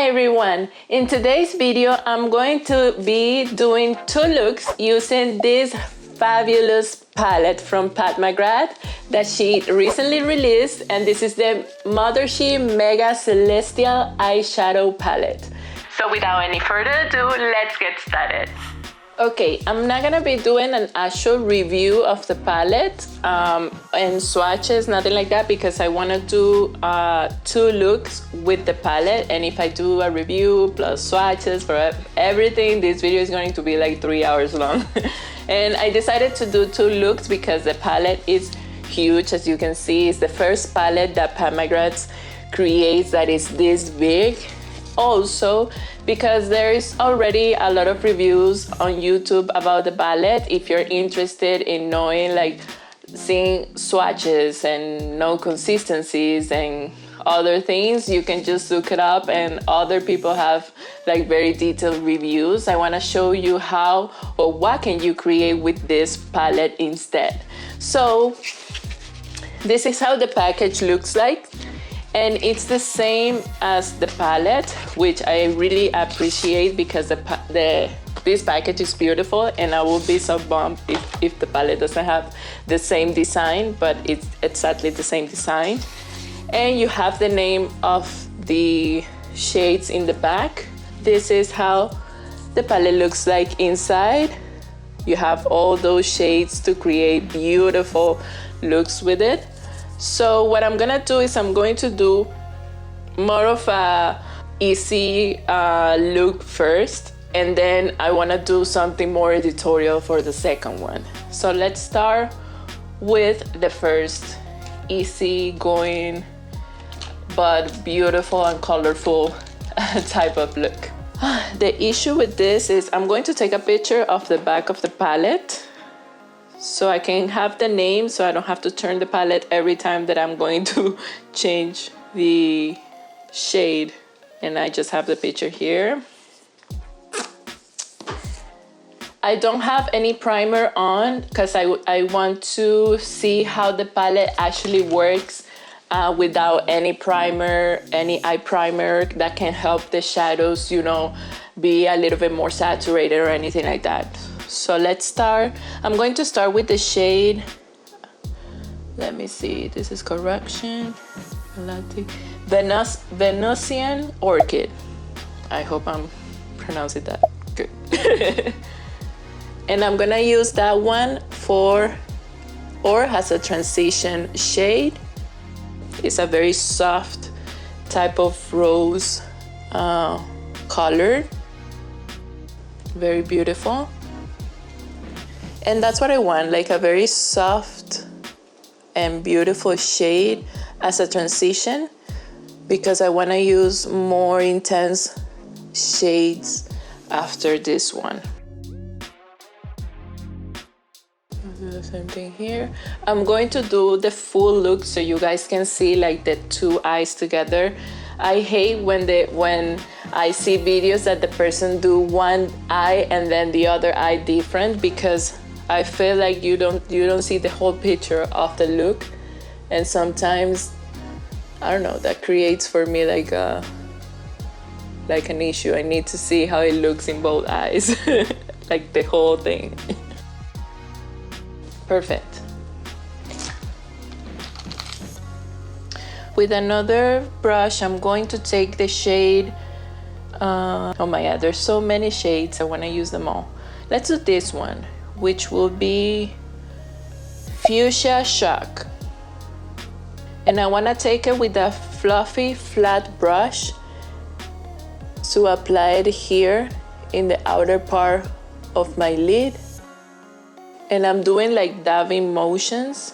Hi everyone! In today's video, I'm going to be doing 2 looks using this fabulous palette from Mcgrath that she recently released, and this is the MTHRSHP Mega Celestial Eyeshadow Palette. So without any further ado, let's get started. Okay, I'm not gonna be doing an actual review of the palette and swatches, nothing like that, because I wanna do 2 looks with the palette, and if I do a review plus swatches for everything, this video is going to be like 3 hours long. And I decided to do 2 looks because the palette is huge. As you can see, it's the first palette that Mcgrath creates that is this big. Also, because there is already a lot of reviews on YouTube about the palette. If you're interested in knowing, like, seeing swatches and no consistencies and other things, you can just look it up, and other people have like very detailed reviews. I want to show you how or what can you create with this palette instead. So this is how the package looks like. And it's the same as the palette, which I really appreciate because this package is beautiful, and I will be so bummed if the palette doesn't have the same design, but it's exactly the same design. And you have the name of the shades in the back. This is how the palette looks like inside. You have all those shades to create beautiful looks with it. So what I'm gonna do is I'm going to do more of a easy look first, and then I wanna do something more editorial for the second one. So let's start with the first easy going but beautiful and colorful type of look. The issue with this is I'm going to take a picture of the back of the palette so I can have the name, so I don't have to turn the palette every time that I'm going to change the shade. And I just have the picture here. I don't have any primer on because I want to see how the palette actually works without any primer, any eye primer that can help the shadows, you know, be a little bit more saturated or anything like that. So let's start. I'm going to start with the shade. Let me see. This is Correction. Venusian Orchid. I hope I'm pronouncing that good. And I'm gonna use that one as a transition shade. It's a very soft type of rose color. Very beautiful. And that's what I want, like a very soft and beautiful shade as a transition, because I want to use more intense shades after this one. I'll do the same thing here. I'm going to do the full look so you guys can see like the 2 eyes together. I hate when I see videos that the person do one eye and then the other eye different, because I feel like you don't see the whole picture of the look, and sometimes, I don't know, that creates for me like an issue. I need to see how it looks in both eyes, like the whole thing. Perfect. With another brush, I'm going to take the shade. Oh my God, there's so many shades. I want to use them all. Let's do this one, which will be Fuchsia Shock. And I want to take it with a fluffy flat brush to apply it here in the outer part of my lid. And I'm doing like dabbing motions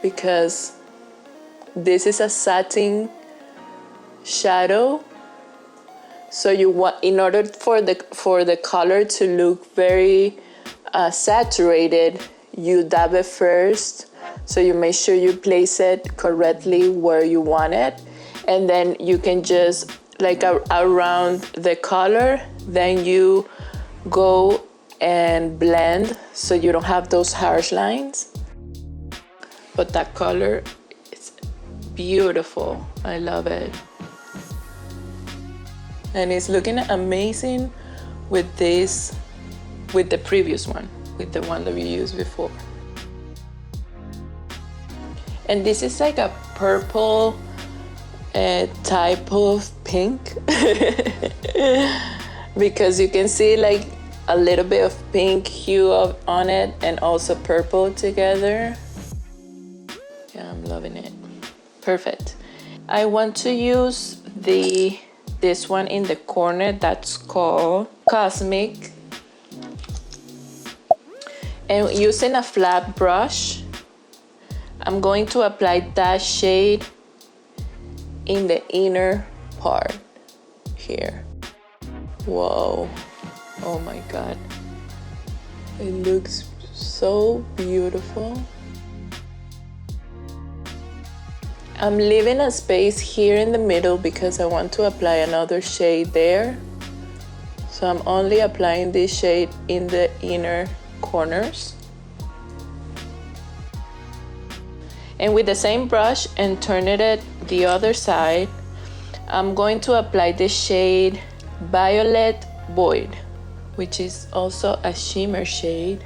because this is a satin shadow. So you want, in order for the color to look very saturated, you dab it first, so you make sure you place it correctly where you want it, and then you can just like around the color, then you go and blend so you don't have those harsh lines. But that color is beautiful. I love it. And it's looking amazing with this, with the previous one, with the one that we used before. And this is like a purple type of pink because you can see like a little bit of pink hue on it and also purple together. Yeah, I'm loving it. Perfect. I want to use this one in the corner that's called Cosmic, and using a flat brush I'm going to apply that shade in the inner part here. Whoa, oh my god, it looks so beautiful. I'm leaving a space here in the middle because I want to apply another shade there. So I'm only applying this shade in the inner corners. And with the same brush and turning it the other side, I'm going to apply the shade Violet Void, which is also a shimmer shade.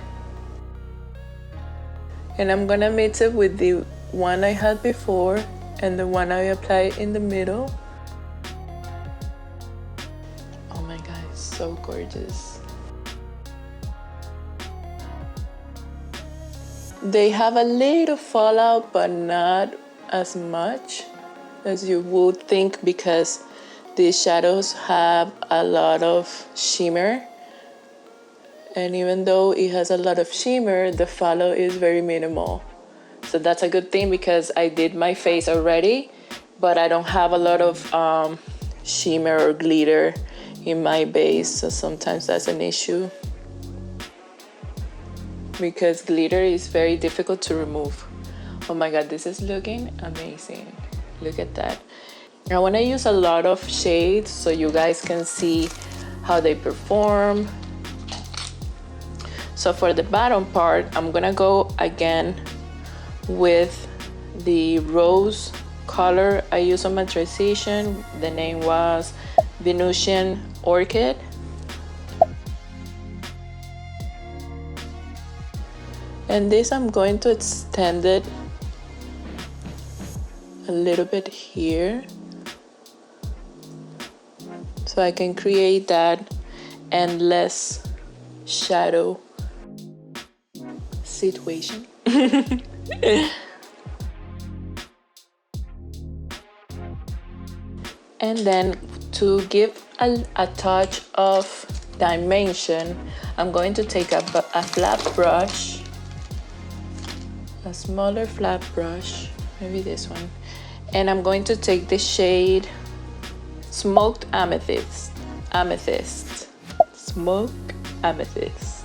And I'm gonna mix it with the one I had before and the one I applied in the middle. Oh my god, it's so gorgeous. They have a little fallout, but not as much as you would think because these shadows have a lot of shimmer. And even though it has a lot of shimmer, the fallout is very minimal. So that's a good thing because I did my face already, but I don't have a lot of shimmer or glitter in my base, so sometimes that's an issue because glitter is very difficult to remove. Oh my god, this is looking amazing. Look at that. I want to use a lot of shades so you guys can see how they perform. So for the bottom part, I'm gonna go again with the rose color I used on my transition. The name was Venusian Orchid. And this I'm going to extend it a little bit here so I can create that endless shadow situation. And then to give a touch of dimension, I'm going to take a flat brush, a smaller flat brush, maybe this one, and I'm going to take the shade Smoked Amethyst. Smoked Amethyst.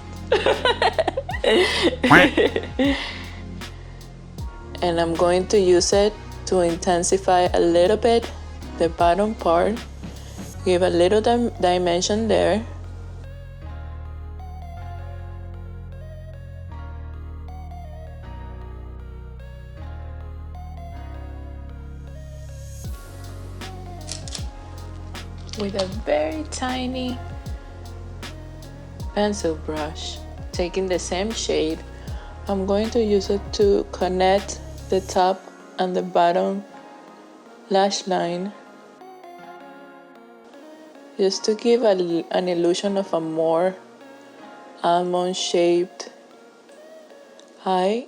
And I'm going to use it to intensify a little bit the bottom part, give a little dimension there. With a very tiny pencil brush, taking the same shade, I'm going to use it to connect the top and the bottom lash line, just to give an illusion of a more almond shaped eye.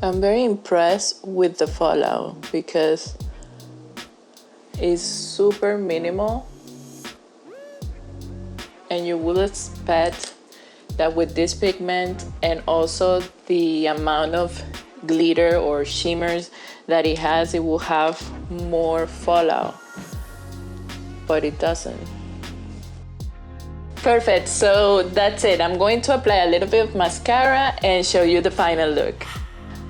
I'm very impressed with the fallout because it's super minimal, and you will expect that with this pigment and also the amount of glitter or shimmers that it has, it will have more fallout, but it doesn't. Perfect, so that's it. I'm going to apply a little bit of mascara and show you the final look.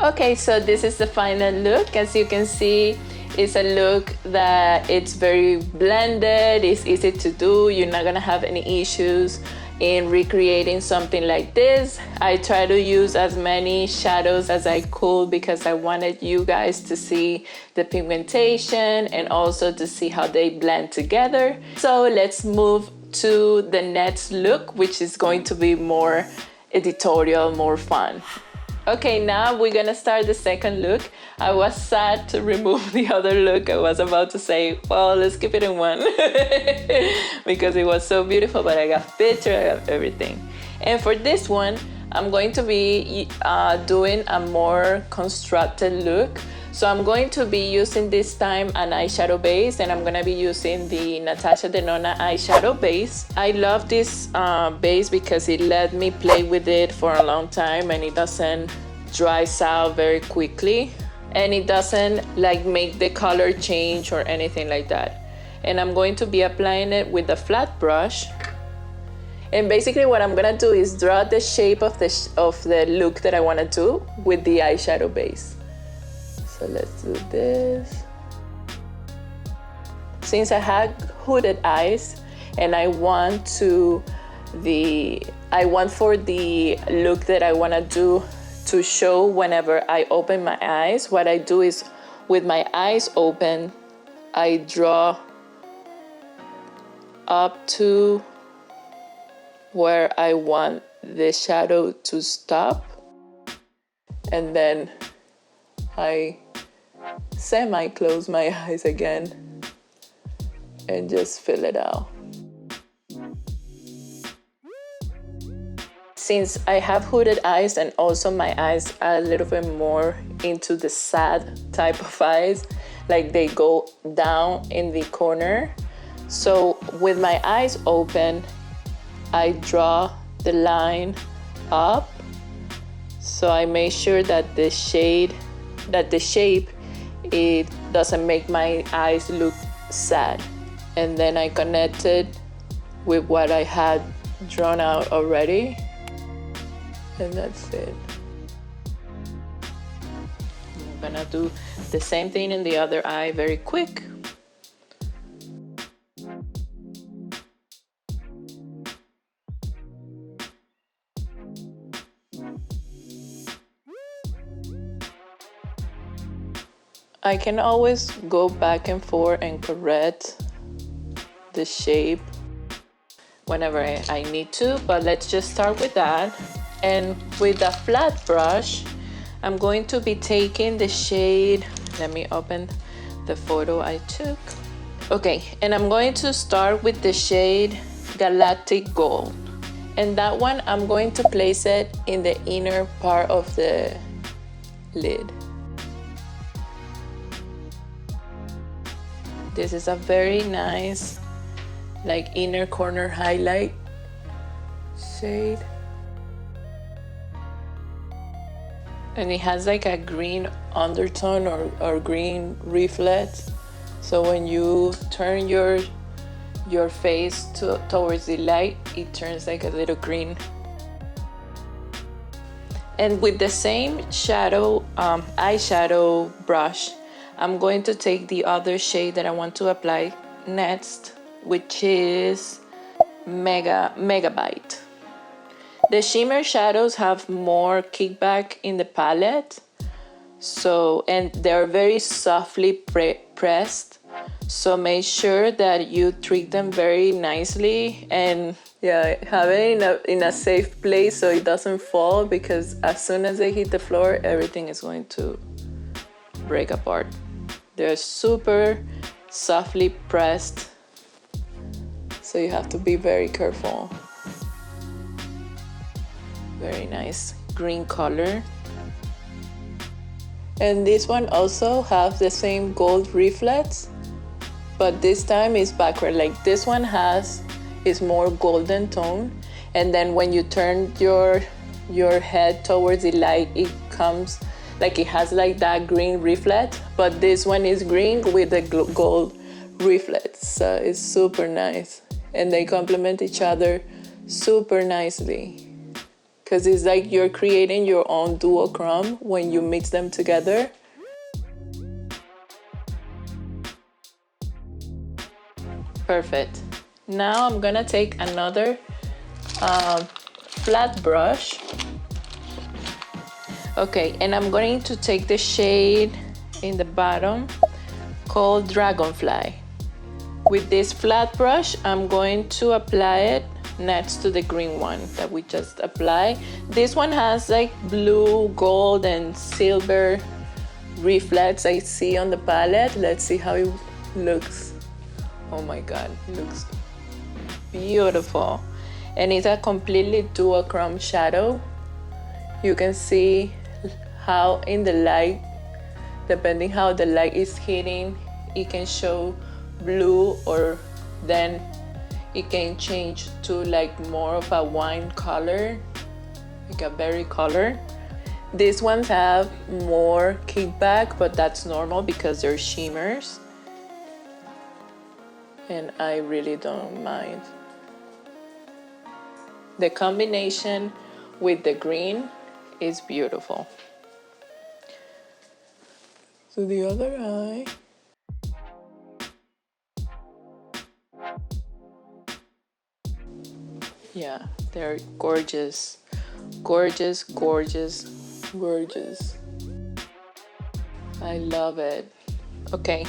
Okay, so this is the final look. As you can see, it's a look that it's very blended, it's easy to do, you're not gonna have any issues in recreating something like this. I try to use as many shadows as I could because I wanted you guys to see the pigmentation and also to see how they blend together. So let's move to the next look, which is going to be more editorial, more fun. Okay, now we're gonna start the second look. I was sad to remove the other look. I was about to say, well, let's keep it in one because it was so beautiful, but I got picture, I got everything. And for this one, I'm going to be doing a more constructed look. So I'm going to be using this time an eyeshadow base, and I'm gonna be using the Natasha Denona eyeshadow base. I love this base because it let me play with it for a long time and it doesn't dry out very quickly. And it doesn't like make the color change or anything like that. And I'm going to be applying it with a flat brush. And basically what I'm gonna do is draw the shape of the look that I wanna do with the eyeshadow base. So let's do this. Since I had hooded eyes and I want for the look that I wanna do to show whenever I open my eyes, what I do is with my eyes open, I draw up to where I want the shadow to stop, and then I semi-close my eyes again and just fill it out. Since I have hooded eyes and also my eyes are a little bit more into the sad type of eyes, like they go down in the corner. So with my eyes open, I draw the line up. So I make sure that the shape, it doesn't make my eyes look sad. And then I connect it with what I had drawn out already. And that's it. I'm gonna do the same thing in the other eye very quick. I can always go back and forth and correct the shape whenever I need to, but let's just start with that. And with a flat brush, I'm going to be taking the shade, let me open the photo I took. Okay, and I'm going to start with the shade Galactic Gold. And that one, I'm going to place it in the inner part of the lid. This is a very nice, like inner corner highlight shade. And it has like a green undertone or green reflex. So when you turn your face towards the light, it turns like a little green. And with the same eyeshadow brush, I'm going to take the other shade that I want to apply next, which is Megabyte. The shimmer shadows have more kickback in the palette, and they're very softly pressed. So make sure that you treat them very nicely and have it in a safe place so it doesn't fall, because as soon as they hit the floor, everything is going to break apart. They're super softly pressed, so you have to be very careful. Very nice green color. And this one also has the same gold reflex, but this time it's backward. Like this one is more golden tone, and then when you turn your head towards the light, it comes like it has like that green reflex, but this one is green with the gold reflex. So it's super nice, and they complement each other super nicely, because it's like you're creating your own duochrome when you mix them together. Perfect. Now I'm gonna take another flat brush. Okay, and I'm going to take the shade in the bottom called Dragonfly. With this flat brush, I'm going to apply it next to the green one that we just applied. This one has like blue, gold, and silver reflex I see on the palette. Let's see how it looks. Oh my god, it looks beautiful. And it's a completely duochrome shadow. You can see how in the light, depending how the light is hitting, it can show blue, or then it can change to like more of a wine color, like a berry color. These ones have more kickback, but that's normal because they're shimmers. And I really don't mind. The combination with the green is beautiful. So the other eye. Yeah, they're gorgeous. Gorgeous, gorgeous, gorgeous. I love it. Okay.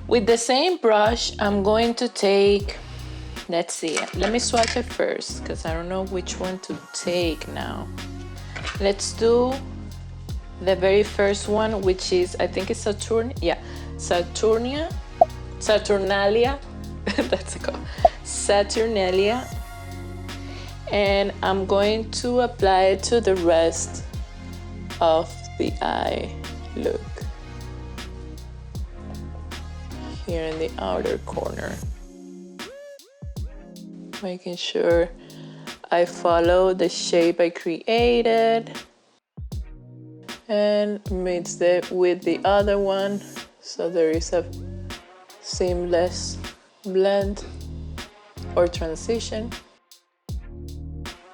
With the same brush, I'm going to take, let's see, let me swatch it first because I don't know which one to take now. Let's do the very first one, which is, I think it's Saturnalia. That's it called. Saturnalia. And I'm going to apply it to the rest of the eye. Look. Here in the outer corner. Making sure I follow the shape I created and mix it with the other one so there is a seamless blend or transition.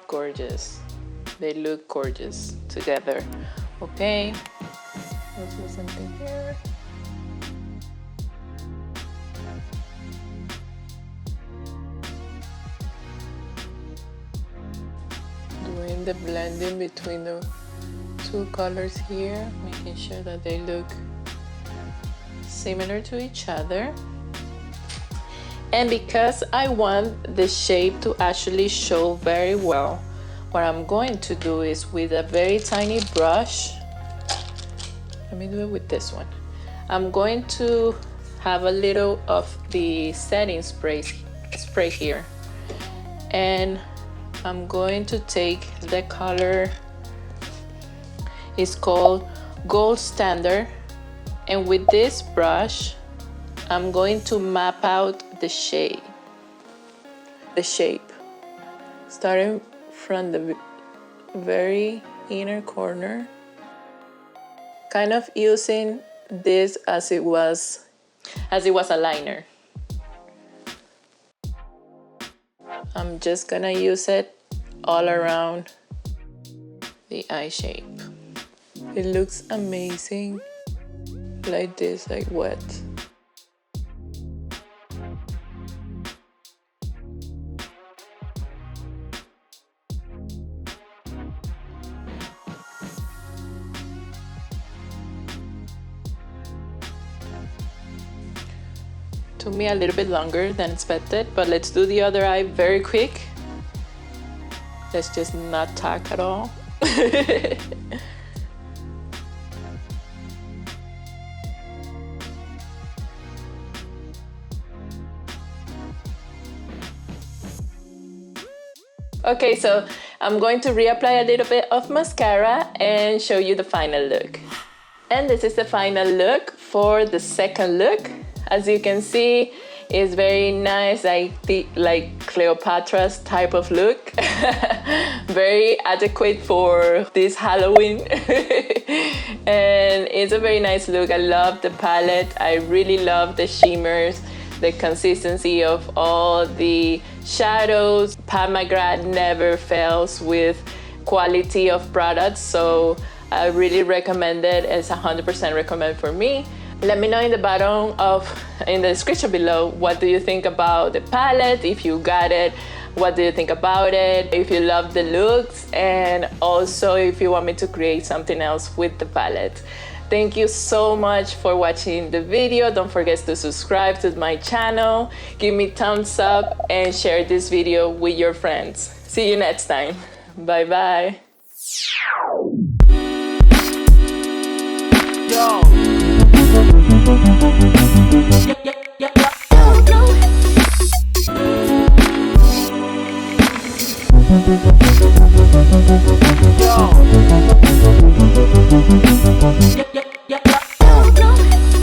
Gorgeous. They look gorgeous together. Okay, let's do something here. Doing the blending between the two colors here, making sure that they look similar to each other. And because I want the shape to actually show very well, what I'm going to do is with a very tiny brush, let me do it with this one. I'm going to have a little of the setting spray here. And I'm going to take the color, it's called Gold Standard. And with this brush, I'm going to map out the shape, starting from the very inner corner, kind of using this as it was a liner. I'm just gonna use it all around the eye shape. It looks amazing, like this, like wet. Took me a little bit longer than expected, but let's do the other eye very quick. Let's just not talk at all. Okay, so I'm going to reapply a little bit of mascara and show you the final look. And this is the final look for the second look. As you can see, it's very nice, like Cleopatra's type of look. Very adequate for this Halloween. And it's a very nice look. I love the palette. I really love the shimmers, the consistency of all the shadows. Pat McGrath never fails with quality of products, so I really recommend it. It's 100% recommend for me. Let me know in the description below, what do you think about the palette? If you got it, What do you think about it? If you love the looks, and also if you want me to create something else with the palette. Thank you so much for watching the video. Don't forget to subscribe to my channel, give me thumbs up, and share this video with your friends. See you next time. Bye bye. Yo. Yo.